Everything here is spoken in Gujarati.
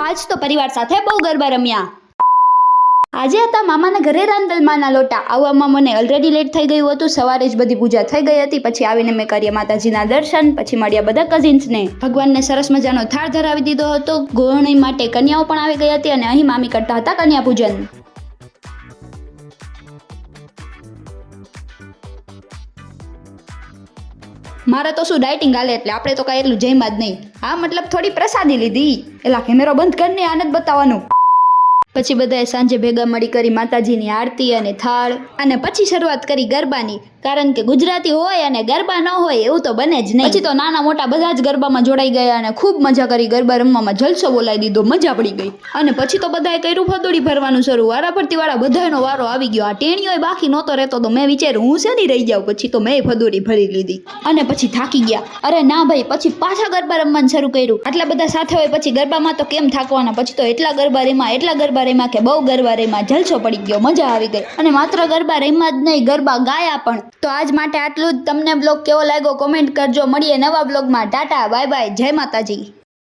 આજ તો પરિવાર સાથે બહુ ગરબા રમ્યા. આજે હતા મામાના ઘરે રાંદલમાના લોટા. આવવામાં મને ઓલરેડી લેટ થઈ ગયું હતું. સવારે જ બધી પૂજા થઈ ગઈ હતી. પછી આવીને મેં કર્યા માતાજીના દર્શન. પછી મળ્યા બધા કઝિન્સને. ભગવાનને સરસ મજાનો થાળ ધરાવી દીધો હતો. ગોહણી માટે કન્યાઓ પણ આવી ગઈ હતી અને અહીં મામી કરતા હતા કન્યા પૂજન. મારે તો શું ડાયટિંગ હાલે એટલે આપણે તો કાંઈ એટલું જમ્યા જ નહીં. હા મતલબ થોડી પ્રસાદી લીધી. એલા કેમેરો બંધ કરીને આને જ બતાવવાનું. પછી બધાએ સાંજે ભેગા મળી કરી માતાજીની આરતી અને થાળ અને પછી શરૂઆત કરી ગરબાની. કારણ કે ગુજરાતી હોય અને ગરબા ન હોય એવું તો બને જ નહીં. પછી તો નાના મોટા બધા જ ગરબામાં જોડાઈ ગયા અને ખૂબ મજા કરી. ગરબા રમવામાં જલસો બોલાવી દીધો, મજા પડી ગઈ. અને પછી તો બધાએ કર્યું ફદોડી ભરવાનું શરૂ. વારાફરતી વાળા બધાનો વારો આવી ગયો. આ ટેણીઓ બાકી નહોતો રહેતો તો મેં વિચાર્યું હું શેની રહી જાઉં. પછી તો મેં ફદોડી ભરી લીધી અને પછી થાકી ગયા. અરે ના ભાઈ, પછી પાછા ગરબા રમવાનું શરૂ કર્યું. આટલા બધા સાથે હોય પછી ગરબામાં તો કેમ થાકવાના. પછી તો એટલા ગરબા રેમાં કે બહુ ગરબા રેમાં, જલસો પડી ગયો, મજા આવી ગઈ. અને માત્ર ગરબા રેમાં જ નહીં, ગરબા ગાયા પણ. તો આજ માટે આટલું જ. તમને બ્લોગ કેવો લાગ્યો કોમેન્ટ કરજો. મળીએ નવા બ્લોગમાં. ટાટા, બાય બાય, જય માતાજી.